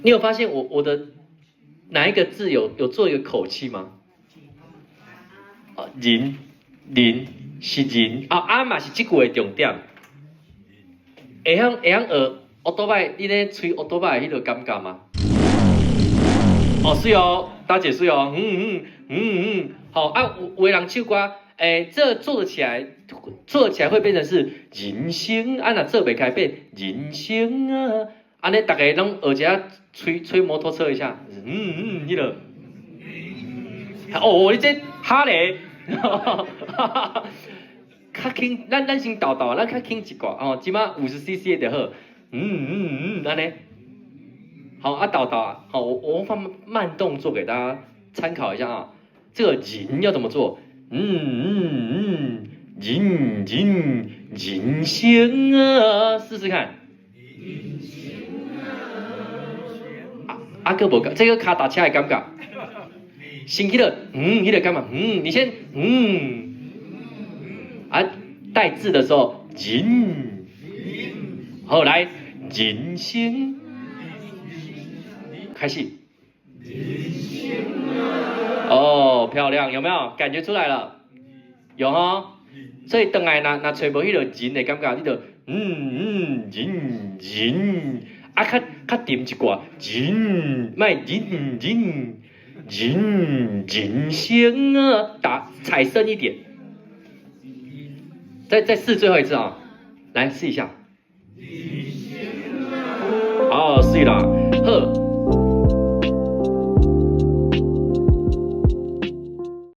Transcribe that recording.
你有发现我的哪一个字有做一个口气吗？人是人啊嘛是这句的重点。会晓学奥多拜，你咧吹奥多拜迄个感觉吗？是哦，大姐是哦，好啊，有的人唱歌，这做得起来会变成是人生啊，那做袂开变人生啊，安尼大家拢学一下吹摩托车一下，迄个，你这哈嘞，较轻，咱先倒，咱较轻一挂哦，起码50cc 就好，安尼。好啊，倒啊，好，我放慢动作给大家参考一下啊。这个人要怎么做？人生啊，试试看。个无这个卡打车的感觉，先迄个迄个感觉，你先带字的时候人，好来人生。开始。漂亮，有没有感觉出来了？有哈。所以等来那找无迄个人的感觉，你就人较沉一寡，卖人生啊，踩深一点。再试最后一次啊，来试一下。好，试啦，好。